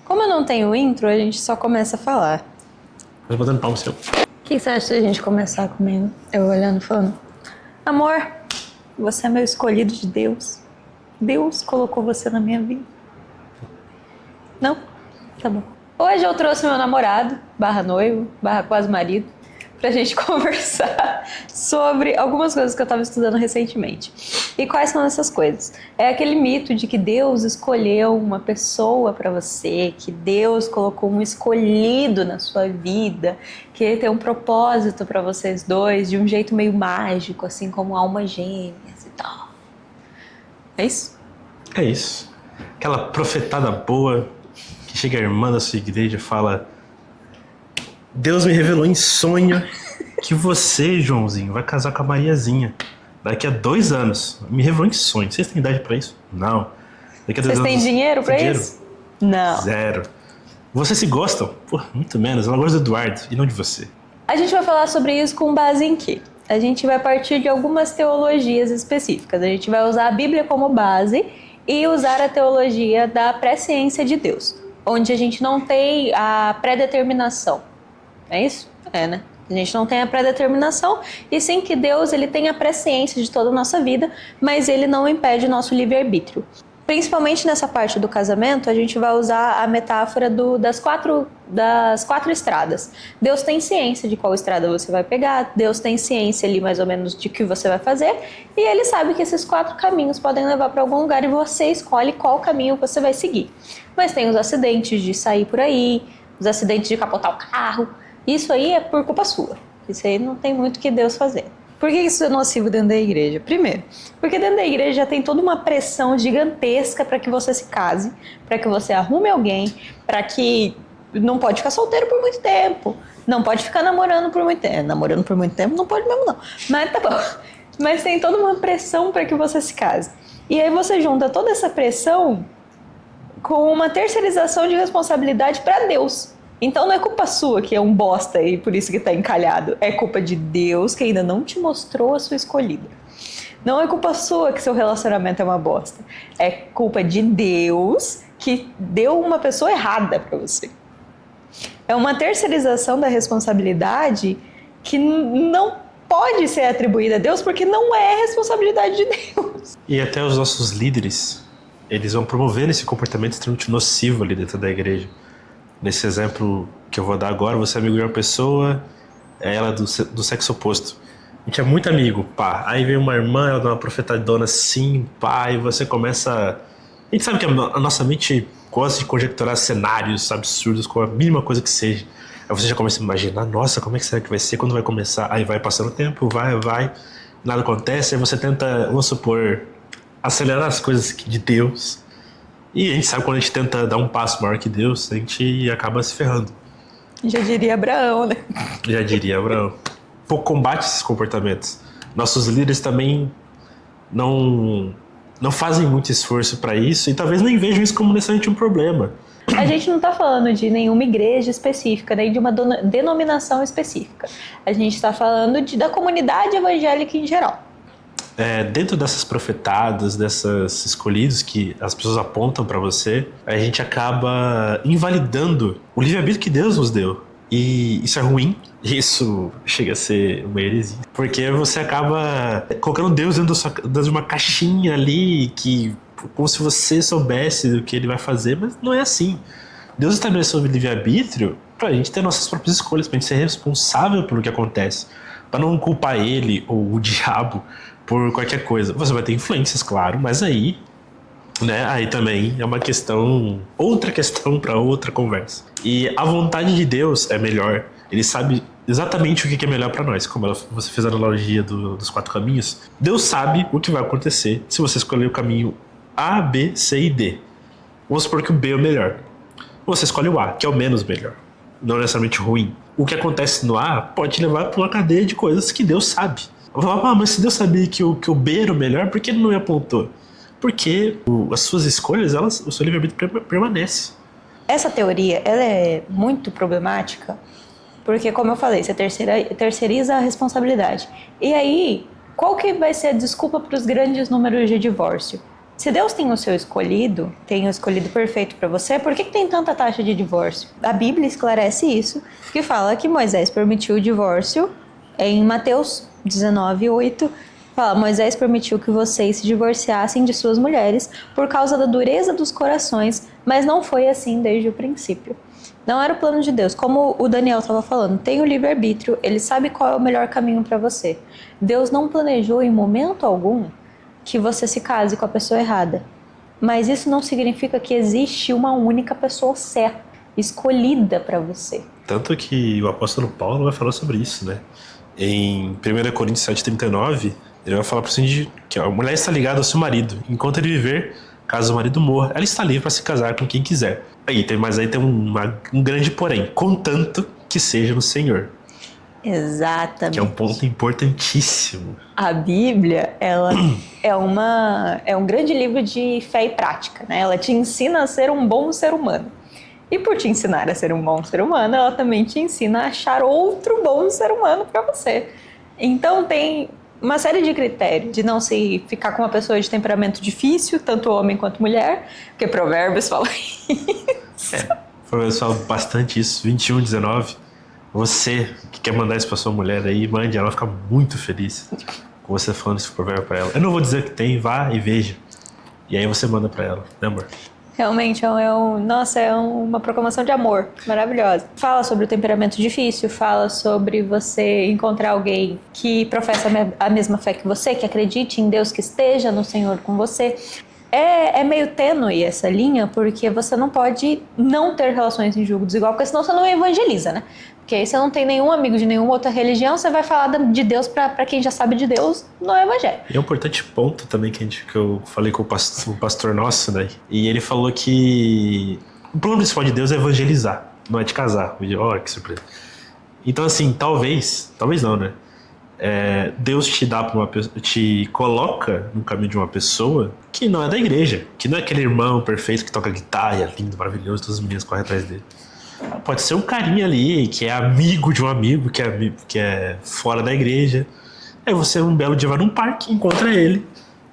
Como eu não tenho intro, a gente só começa a falar. Mas botando palmo seu. O que você acha de a gente começar comigo? Eu olhando e falando: amor, você é meu escolhido de Deus. Deus colocou você na minha vida. Não? Tá bom. Hoje eu trouxe meu namorado, /noivo, quase marido, pra gente conversar sobre algumas coisas que eu tava estudando recentemente. E quais são essas coisas? É aquele mito de que Deus escolheu uma pessoa pra você, que Deus colocou um escolhido na sua vida, que ele tem um propósito pra vocês dois, de um jeito meio mágico, assim como almas gêmeas e tal. É isso? É isso. Aquela profetada boa que chega a irmã da sua igreja e fala: Deus me revelou em sonho que você, Joãozinho, vai casar com a Mariazinha daqui a 2 anos. Me revelou em sonho. Vocês têm idade pra isso? Não. Daqui a 2 Vocês anos. têm dinheiro pra isso? Não. 0. Vocês se gostam? Pô, muito menos. Ela gosta do Eduardo e não de você. A gente vai falar sobre isso com base em quê? A gente vai partir de algumas teologias específicas. A gente vai usar a Bíblia como base e usar a teologia da presciência de Deus, onde a gente não tem a predeterminação. É isso? É, né? A gente não tem a predeterminação, e sim que Deus ele tem a presciência de toda a nossa vida, mas ele não impede o nosso livre-arbítrio. Principalmente nessa parte do casamento, a gente vai usar a metáfora das quatro estradas. Deus tem ciência de qual estrada você vai pegar, Deus tem ciência ali mais ou menos de que você vai fazer, e ele sabe que esses 4 caminhos podem levar para algum lugar e você escolhe qual caminho você vai seguir. Mas tem os acidentes de sair por aí, os acidentes de capotar o carro. Isso aí é por culpa sua. Isso aí não tem muito o que Deus fazer. Por que isso é nocivo dentro da igreja? Primeiro, porque dentro da igreja já tem toda uma pressão gigantesca para que você se case, para que você arrume alguém, para que não pode ficar solteiro por muito tempo, não pode ficar namorando por muito tempo. Namorando por muito tempo não pode mesmo não, mas tá bom. Mas tem toda uma pressão para que você se case. E aí você junta toda essa pressão com uma terceirização de responsabilidade para Deus. Então não é culpa sua que é um bosta e por isso que tá encalhado. É culpa de Deus que ainda não te mostrou a sua escolhida. Não é culpa sua que seu relacionamento é uma bosta. É culpa de Deus que deu uma pessoa errada pra você. É uma terceirização da responsabilidade que não pode ser atribuída a Deus porque não é responsabilidade de Deus. E até os nossos líderes, eles vão promovendo esse comportamento extremamente nocivo ali dentro da igreja. Nesse exemplo que eu vou dar agora, você é amigo de uma pessoa, é ela do sexo oposto. A gente é muito amigo, pá. Aí vem uma irmã, ela dá uma profetadona assim, pá, e você começa... A gente sabe que a nossa mente gosta de conjecturar cenários absurdos com a mínima coisa que seja. Aí você já começa a imaginar, nossa, como é que será que vai ser, quando vai começar? Aí vai passando o tempo, vai, nada acontece, aí você tenta, vamos supor, acelerar as coisas de Deus. E a gente sabe quando a gente tenta dar um passo maior que Deus, a gente acaba se ferrando. Já diria Abraão, né? Já diria Abraão. Pouco combate esses comportamentos. Nossos líderes também não fazem muito esforço para isso e talvez nem vejam isso como necessariamente um problema. A gente não está falando de nenhuma igreja específica, nem de uma denominação específica. A gente está falando da comunidade evangélica em geral. Dentro dessas profetadas, dessas escolhidos que as pessoas apontam para você, a gente acaba invalidando o livre-arbítrio que Deus nos deu. E isso é ruim, isso chega a ser uma heresia, porque você acaba colocando Deus dentro de uma caixinha ali, como se você soubesse do que ele vai fazer, mas não é assim. Deus estabeleceu o livre-arbítrio pra gente ter nossas próprias escolhas, pra gente ser responsável pelo que acontece, pra não culpar ele ou o diabo por qualquer coisa. Você vai ter influências, claro, mas aí, né, aí também é uma questão, outra questão para outra conversa. E a vontade de Deus é melhor. Ele sabe exatamente o que é melhor para nós. Como você fez a analogia dos 4 caminhos, Deus sabe o que vai acontecer se você escolher o caminho A, B, C e D. Vamos supor que o B é o melhor. Você escolhe o A, que é o menos melhor, não necessariamente ruim. O que acontece no A pode te levar para uma cadeia de coisas que Deus sabe. Mas se Deus sabia que o B era o melhor, por que ele não me apontou? Porque as suas escolhas, o seu livre-arbítrio permanece. Essa teoria, ela é muito problemática, porque, como eu falei, você terceiriza a responsabilidade. E aí, qual que vai ser a desculpa para os grandes números de divórcio? Se Deus tem o seu escolhido, tem o escolhido perfeito para você, por que tem tanta taxa de divórcio? A Bíblia esclarece isso, que fala que Moisés permitiu o divórcio em Mateus 19:8. Fala, Moisés permitiu que vocês se divorciassem de suas mulheres por causa da dureza dos corações, mas não foi assim desde o princípio. Não era o plano de Deus. Como o Daniel estava falando, tem o livre-arbítrio, ele sabe qual é o melhor caminho para você. Deus não planejou em momento algum que você se case com a pessoa errada. Mas isso não significa que existe uma única pessoa certa, escolhida para você. Tanto que o apóstolo Paulo vai falar sobre isso, né? Em 1 Coríntios 7:39, ele vai falar para você que a mulher está ligada ao seu marido. Enquanto ele viver, caso o marido morra, ela está livre para se casar com quem quiser. Mas aí tem um grande porém, contanto que seja no Senhor. Exatamente. Que é um ponto importantíssimo. A Bíblia, ela é um grande livro de fé e prática, né? Ela te ensina a ser um bom ser humano. E por te ensinar a ser um bom ser humano, ela também te ensina a achar outro bom ser humano para você. Então tem uma série de critérios de não se ficar com uma pessoa de temperamento difícil, tanto homem quanto mulher, porque Provérbios fala isso. Provérbios fala bastante isso, 21:19. Você que quer mandar isso pra sua mulher aí, mande, ela vai ficar muito feliz com você falando esse provérbio pra ela. Eu não vou dizer que tem, vá e veja. E aí você manda pra ela, né, amor? Realmente é uma proclamação de amor maravilhosa. Fala sobre o temperamento difícil, fala sobre você encontrar alguém que professa a mesma fé que você, que acredite em Deus, que esteja no Senhor com você. É meio tênue essa linha, porque você não pode não ter relações em julgo desigual, porque senão você não evangeliza, né? Porque aí você não tem nenhum amigo de nenhuma outra religião, você vai falar de Deus pra quem já sabe de Deus no evangelho. E é um importante ponto também que eu falei com o pastor nosso, né? E ele falou que o plano principal de Deus é evangelizar, não é te casar. Olha que surpresa. Então assim, talvez não, né? Deus te coloca no caminho de uma pessoa que não é da igreja, que não é aquele irmão perfeito que toca guitarra, é lindo, maravilhoso, todas as meninas correm atrás dele. Pode ser um carinha ali que é amigo de um amigo, que é fora da igreja. Aí você um belo dia vai num parque, encontra ele,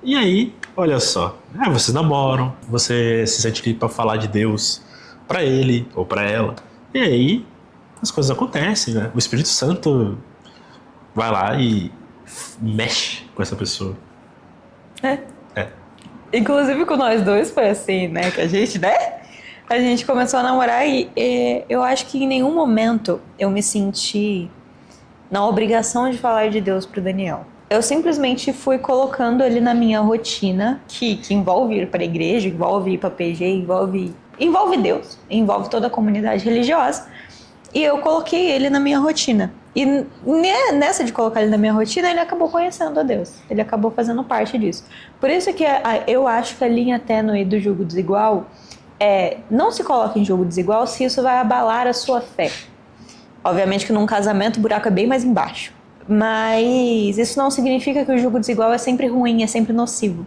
e aí, olha só, vocês namoram, você se sente livre pra falar de Deus pra ele ou pra ela, e aí as coisas acontecem, né? O Espírito Santo vai lá e mexe com essa pessoa. Inclusive com nós dois foi assim, né? Que a gente começou a namorar e eu acho que em nenhum momento eu me senti na obrigação de falar de Deus pro Daniel. Eu simplesmente fui colocando ele na minha rotina, que envolve ir para a igreja, envolve ir para a PG, envolve Deus, envolve toda a comunidade religiosa. E eu coloquei ele na minha rotina. E nessa de colocar ele na minha rotina, ele acabou conhecendo a Deus. Ele acabou fazendo parte disso. Por isso que eu acho que a linha tênue do julgo desigual não se coloca em julgo desigual se isso vai abalar a sua fé. Obviamente que num casamento o buraco é bem mais embaixo. Mas isso não significa que o julgo desigual é sempre ruim, é sempre nocivo.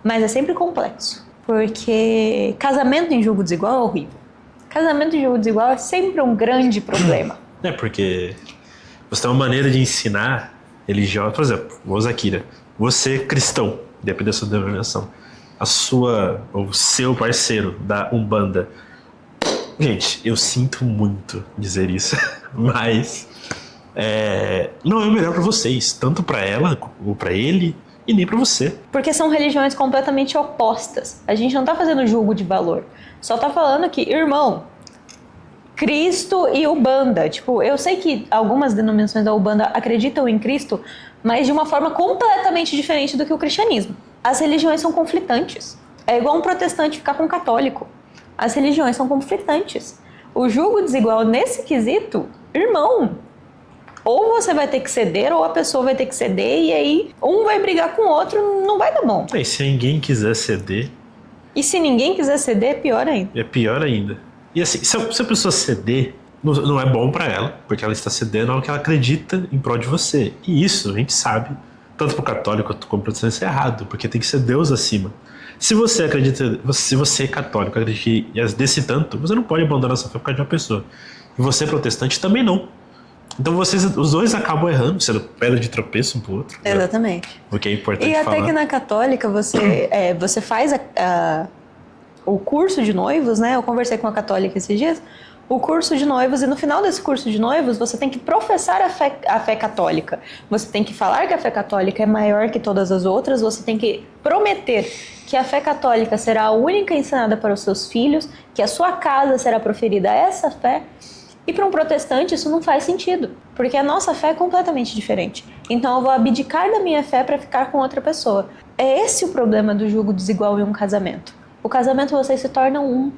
Mas é sempre complexo. Porque casamento em julgo desigual é horrível. Casamento em julgo desigual é sempre um grande problema. Porque você tem uma maneira de ensinar religiosa. Por exemplo, vou usar aqui, né? Você cristão, depende da sua denominação. O seu parceiro da Umbanda. Gente, eu sinto muito dizer isso, mas não é o melhor pra vocês, tanto pra ela ou pra ele, e nem pra você. Porque são religiões completamente opostas. A gente não tá fazendo julgo de valor. Só tá falando que, irmão, Cristo e Umbanda. Tipo, eu sei que algumas denominações da Umbanda acreditam em Cristo, mas de uma forma completamente diferente do que o cristianismo. As religiões são conflitantes. É igual um protestante ficar com um católico. As religiões são conflitantes. O julgo desigual nesse quesito, irmão, ou você vai ter que ceder, ou a pessoa vai ter que ceder, e aí um vai brigar com o outro, não vai dar bom. E se ninguém quiser ceder... E se ninguém quiser ceder, é pior ainda. É pior ainda. E assim, se a pessoa ceder, não é bom pra ela, porque ela está cedendo ao que ela acredita em prol de você. E isso, a gente sabe, tanto pro católico quanto pro protestante, é errado, porque tem que ser Deus acima. Se você é católico, acredita desse tanto, você não pode abandonar sua fé por causa de uma pessoa. E você, protestante, também não. Então os dois acabam errando, sendo pedra de tropeço um pro outro. Exatamente. O que é importante E até falar. que na católica você faz o curso de noivos, né? Eu conversei com uma católica esses dias. O curso de noivos, e no final desse curso de noivos, você tem que professar a fé católica. Você tem que falar que a fé católica é maior que todas as outras, você tem que prometer que a fé católica será a única ensinada para os seus filhos, que a sua casa será proferida a essa fé. E para um protestante isso não faz sentido, porque a nossa fé é completamente diferente. Então eu vou abdicar da minha fé para ficar com outra pessoa. É esse o problema do julgo desigual em um casamento. O casamento você se torna um.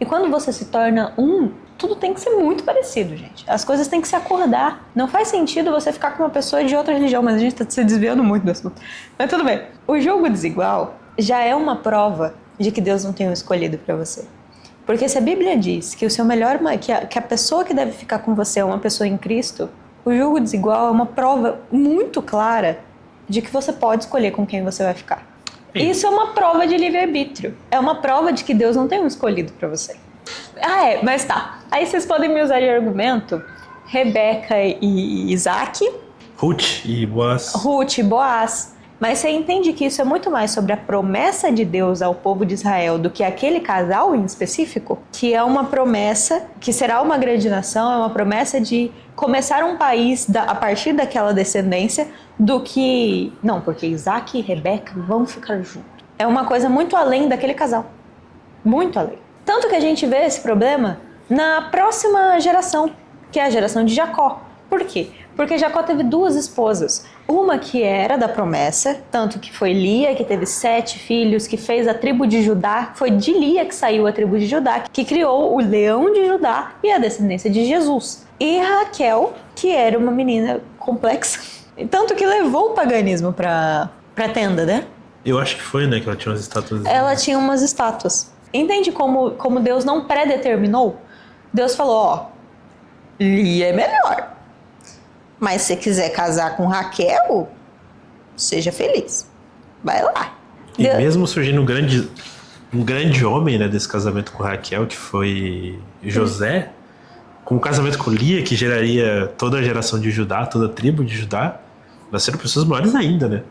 E quando você se torna um, tudo tem que ser muito parecido, gente. As coisas têm que se acordar. Não faz sentido você ficar com uma pessoa de outra religião, mas a gente está se desviando muito do assunto. Mas tudo bem. O julgo desigual já é uma prova de que Deus não tem um escolhido para você. Porque se a Bíblia diz que o seu melhor, que a pessoa que deve ficar com você é uma pessoa em Cristo, o julgo desigual é uma prova muito clara de que você pode escolher com quem você vai ficar. Isso é uma prova de livre-arbítrio. É uma prova de que Deus não tem um escolhido para você. Mas tá. Aí vocês podem me usar de argumento Rebeca e Isaac. Ruth e Boaz. Mas você entende que isso é muito mais sobre a promessa de Deus ao povo de Israel do que aquele casal em específico? Que é uma promessa que será uma grande nação, é uma promessa de começar um país a partir daquela descendência do que... Não, porque Isaac e Rebeca vão ficar juntos. É uma coisa muito além daquele casal. Muito além. Tanto que a gente vê esse problema na próxima geração, que é a geração de Jacó. Por quê? Porque Jacó teve 2 esposas. Uma que era da promessa, tanto que foi Lia, que teve 7 filhos, que fez a tribo de Judá. Foi de Lia que saiu a tribo de Judá, que criou o leão de Judá e a descendência de Jesus. E Raquel, que era uma menina complexa, tanto que levou o paganismo pra tenda, né? Eu acho que foi, né? Que ela tinha umas estátuas. Ela tinha umas estátuas. Entende como Deus não predeterminou? Deus falou, Lia é melhor. Mas se você quiser casar com Raquel, seja feliz. Vai lá. E mesmo surgindo um grande homem, né, desse casamento com Raquel, que foi José, com o casamento com Lia, que geraria toda a geração de Judá, toda a tribo de Judá, nasceram pessoas maiores ainda, né?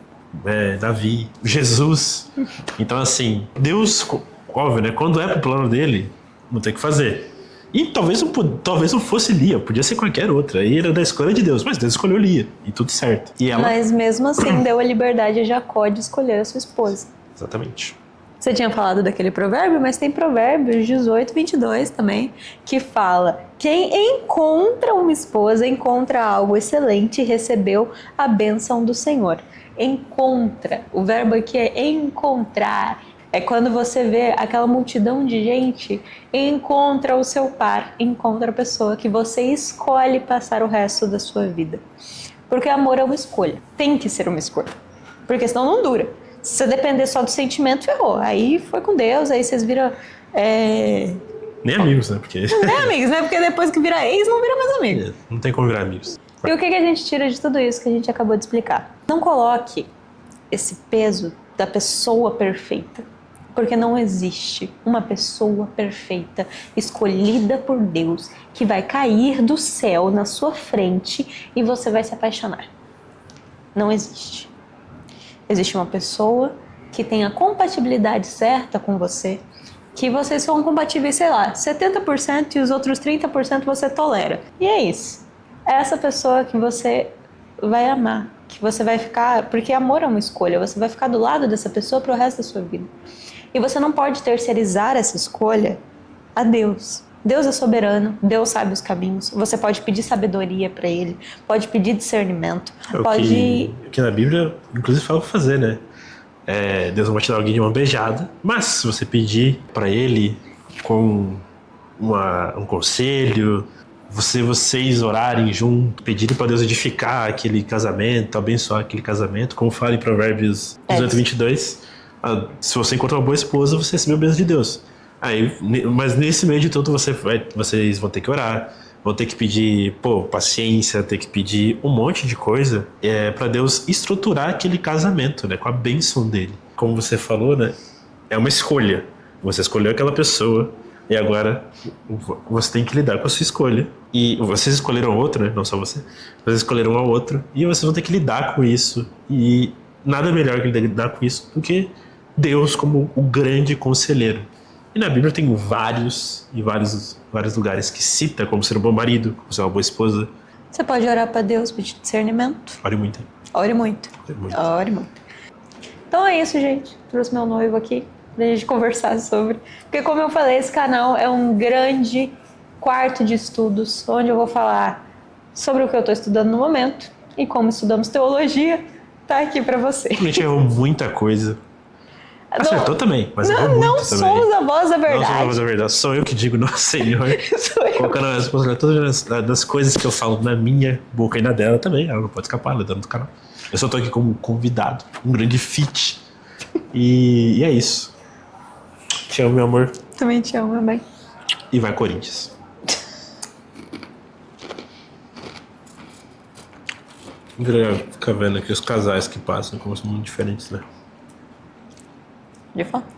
Davi, Jesus. Então, assim, Deus, óbvio, né? Quando é pro plano dele, não tem o que fazer. E talvez não fosse Lia, podia ser qualquer outra. Aí era da escolha de Deus, mas Deus escolheu Lia, e tudo certo. E ela... Mas mesmo assim deu a liberdade a Jacó de escolher a sua esposa. Exatamente. Você tinha falado daquele provérbio, mas tem Provérbios 18, 22 também, que fala: quem encontra uma esposa encontra algo excelente e recebeu a bênção do Senhor. Encontra, o verbo aqui é encontrar. É quando você vê aquela multidão de gente, encontra o seu par, encontra a pessoa que você escolhe passar o resto da sua vida. Porque amor é uma escolha, tem que ser uma escolha, porque senão não dura. Se você depender só do sentimento, ferrou. Aí foi com Deus, aí vocês viram... Nem amigos, né? Porque... Nem amigos, né? Porque depois que vira ex, não vira mais amigo. Não tem como virar amigos. E o que a gente tira de tudo isso que a gente acabou de explicar? Não coloque esse peso da pessoa perfeita, porque não existe uma pessoa perfeita escolhida por Deus que vai cair do céu na sua frente e você vai se apaixonar. Não existe. Existe uma pessoa que tem a compatibilidade certa com você, que vocês são compatíveis, sei lá, 70% e os outros 30% você tolera. E é isso. É essa pessoa que você vai amar, que você vai ficar... Porque amor é uma escolha, você vai ficar do lado dessa pessoa pro resto da sua vida. E você não pode terceirizar essa escolha a Deus. Deus é soberano, Deus sabe os caminhos. Você pode pedir sabedoria para Ele, pode pedir discernimento. O que na Bíblia, inclusive, fala pra fazer, né? Deus não vai te dar alguém de mão beijada, mas se você pedir para Ele com um conselho, vocês orarem junto, pedirem para Deus edificar aquele casamento, abençoar aquele casamento, como fala em Provérbios 18, 22, se você encontra uma boa esposa, você recebeu a bênção de Deus. Mas nesse meio de tudo vocês vão ter que orar, vão ter que pedir paciência, ter que pedir um monte de coisa para Deus estruturar aquele casamento, né, com a bênção dele. Como você falou, né, é uma escolha. Você escolheu aquela pessoa, E agora você tem que lidar com a sua escolha. E vocês escolheram outro, né? Não só você. Vocês escolheram um ao outro. E vocês vão ter que lidar com isso. E nada melhor que lidar com isso do que Deus como o grande conselheiro. E na Bíblia tem vários lugares que cita como ser um bom marido, como ser uma boa esposa. Você pode orar para Deus, pedir discernimento. Ore muito. Ore muito. Ore muito. Ore muito. Então é isso, gente. Trouxe meu noivo aqui pra gente conversar sobre. Porque, como eu falei, esse canal é um grande quarto de estudos, onde eu vou falar sobre o que eu estou estudando no momento e como estudamos teologia, tá aqui para você. A gente errou muita coisa. Acertou também, mas errou muito não também. somos a voz da verdade. Não somos a voz da verdade. Sou eu que digo, nosso Senhor. Sou eu. Colocando a responsabilidade todas das coisas que eu falo na minha boca e na dela também. Ela não pode escapar, ela é dona do canal. Eu só tô aqui como convidado, um grande fit. E é isso. Te amo, meu amor. Também te amo, mãe. E vai, Corinthians. Fica vendo aqui os casais que passam, como são muito diferentes, né? De fato.